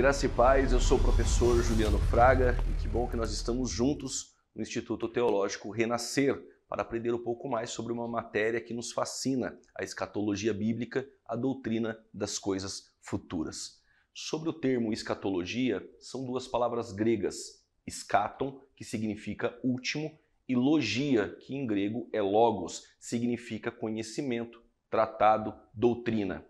Graça e paz, eu sou o professor Juliano Fraga e que bom que nós estamos juntos no Instituto Teológico Renascer para aprender um pouco mais sobre uma matéria que nos fascina, a escatologia bíblica, a doutrina das coisas futuras. Sobre o termo escatologia, são duas palavras gregas, eschaton, que significa último, e logia, que em grego é logos, significa conhecimento, tratado, doutrina.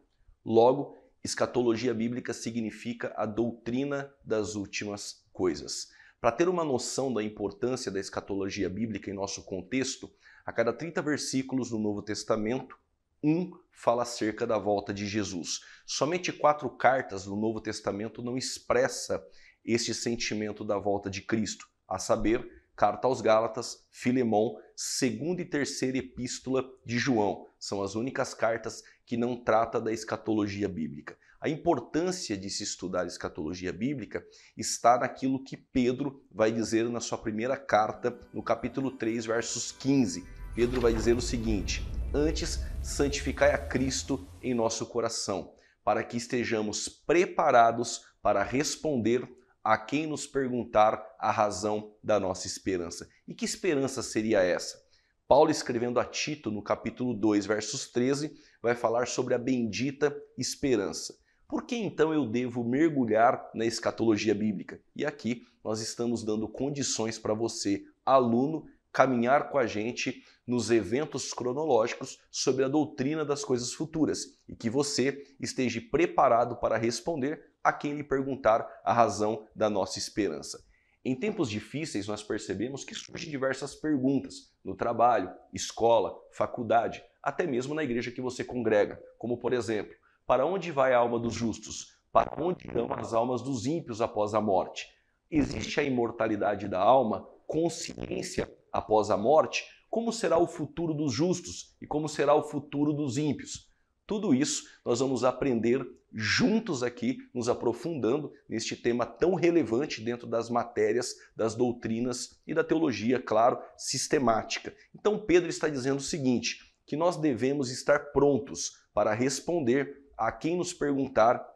Logo, escatologia bíblica significa a doutrina das últimas coisas. Para ter uma noção da importância da escatologia bíblica em nosso contexto, a cada 30 versículos do Novo Testamento, um fala acerca da volta de Jesus. Somente 4 cartas do Novo Testamento não expressa este sentimento da volta de Cristo, a saber, Carta aos Gálatas, Filemão, 2ª e 3ª Epístola de João. São as únicas cartas que não tratam da escatologia bíblica. A importância de se estudar escatologia bíblica está naquilo que Pedro vai dizer na sua primeira carta, no capítulo 3, versos 15. Pedro vai dizer o seguinte: antes, santificai a Cristo em nosso coração, para que estejamos preparados para responder a quem nos perguntar a razão da nossa esperança. E que esperança seria essa? Paulo, escrevendo a Tito, no capítulo 2, versos 13, vai falar sobre a bendita esperança. Por que então eu devo mergulhar na escatologia bíblica? E aqui nós estamos dando condições para você, aluno, caminhar com a gente nos eventos cronológicos sobre a doutrina das coisas futuras e que você esteja preparado para responder a quem lhe perguntar a razão da nossa esperança. Em tempos difíceis, nós percebemos que surgem diversas perguntas no trabalho, escola, faculdade, até mesmo na igreja que você congrega, como por exemplo, para onde vai a alma dos justos? Para onde irão as almas dos ímpios após a morte? Existe a imortalidade da alma, consciência após a morte? Como será o futuro dos justos e como será o futuro dos ímpios? Tudo isso nós vamos aprender juntos aqui, nos aprofundando neste tema tão relevante dentro das matérias, das doutrinas e da teologia, claro, sistemática. Então Pedro está dizendo o seguinte, que nós devemos estar prontos para responder a quem nos perguntar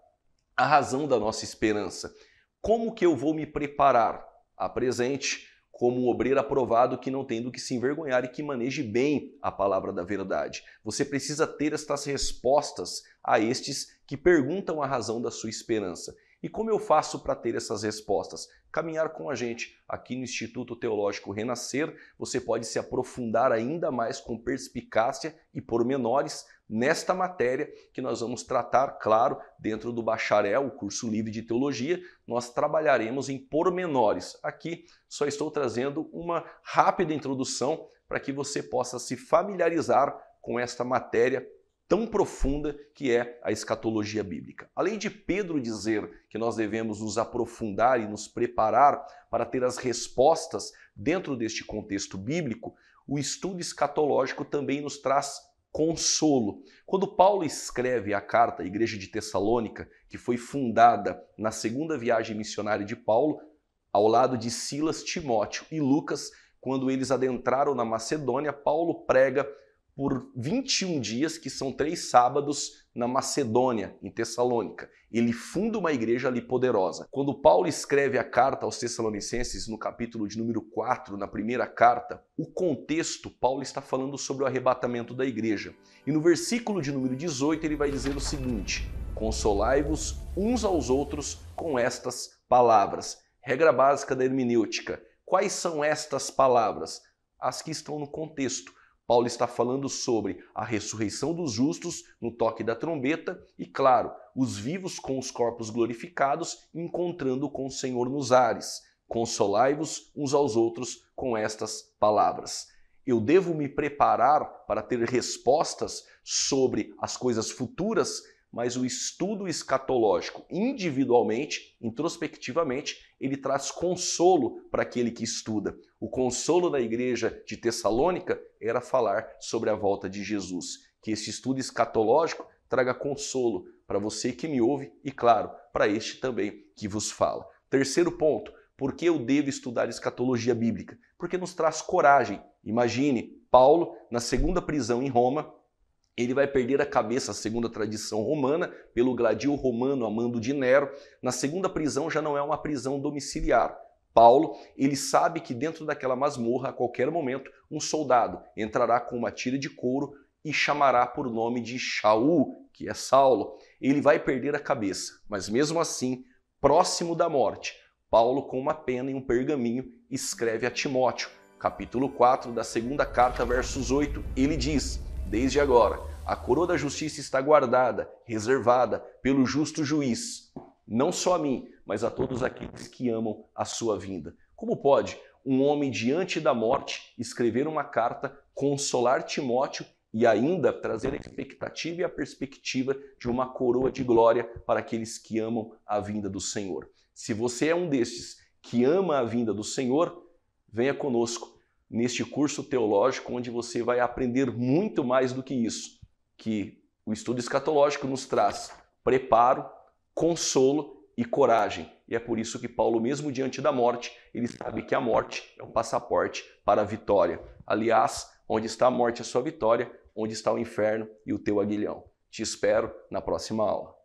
a razão da nossa esperança. Como que eu vou me preparar? Apresente como um obreiro aprovado que não tem do que se envergonhar e que maneje bem a palavra da verdade. Você precisa ter estas respostas a estes que perguntam a razão da sua esperança. E como eu faço para ter essas respostas? Caminhar com a gente aqui no Instituto Teológico Renascer, você pode se aprofundar ainda mais com perspicácia e pormenores nesta matéria que nós vamos tratar, claro, dentro do bacharel, o curso livre de teologia, nós trabalharemos em pormenores. Aqui só estou trazendo uma rápida introdução para que você possa se familiarizar com esta matéria tão profunda que é a escatologia bíblica. Além de Pedro dizer que nós devemos nos aprofundar e nos preparar para ter as respostas dentro deste contexto bíblico, o estudo escatológico também nos traz consolo. Quando Paulo escreve a carta à igreja de Tessalônica, que foi fundada na 2ª viagem missionária de Paulo, ao lado de Silas, Timóteo e Lucas, quando eles adentraram na Macedônia, Paulo prega por 21 dias, que são 3 sábados, na Macedônia, em Tessalônica. Ele funda uma igreja ali poderosa. Quando Paulo escreve a carta aos Tessalonicenses, no capítulo de número 4, na primeira carta, o contexto, Paulo está falando sobre o arrebatamento da igreja. E no versículo de número 18, ele vai dizer o seguinte: consolai-vos uns aos outros com estas palavras. Regra básica da hermenêutica. Quais são estas palavras? As que estão no contexto. Paulo está falando sobre a ressurreição dos justos no toque da trombeta e, claro, os vivos com os corpos glorificados encontrando com o Senhor nos ares. Consolai-vos uns aos outros com estas palavras. Eu devo me preparar para ter respostas sobre as coisas futuras, mas o estudo escatológico, individualmente, introspectivamente, ele traz consolo para aquele que estuda. O consolo da igreja de Tessalônica era falar sobre a volta de Jesus. Que esse estudo escatológico traga consolo para você que me ouve e, claro, para este também que vos fala. Terceiro ponto, por que eu devo estudar escatologia bíblica? Porque nos traz coragem. Imagine, Paulo, na 2ª prisão em Roma, Ele vai perder a cabeça, segundo a tradição romana, pelo gladil romano a mando de Nero. Na segunda prisão já não é uma prisão domiciliar. Paulo, ele sabe que dentro daquela masmorra, a qualquer momento, um soldado entrará com uma tira de couro e chamará por nome de Shaul, que é Saulo. Ele vai perder a cabeça, mas mesmo assim, próximo da morte, Paulo, com uma pena e um pergaminho, escreve a Timóteo. Capítulo 4 da segunda carta, versos 8, ele diz: desde agora, a coroa da justiça está guardada, reservada pelo justo juiz, não só a mim, mas a todos aqueles que amam a sua vinda. Como pode um homem diante da morte escrever uma carta, consolar Timóteo e ainda trazer a expectativa e a perspectiva de uma coroa de glória para aqueles que amam a vinda do Senhor? Se você é um destes que ama a vinda do Senhor, venha conosco neste curso teológico, onde você vai aprender muito mais do que isso, que o estudo escatológico nos traz preparo, consolo e coragem. E é por isso que Paulo, mesmo diante da morte, ele sabe que a morte é um passaporte para a vitória. Aliás, onde está a morte, a sua vitória, onde está o inferno e o teu aguilhão. Te espero na próxima aula.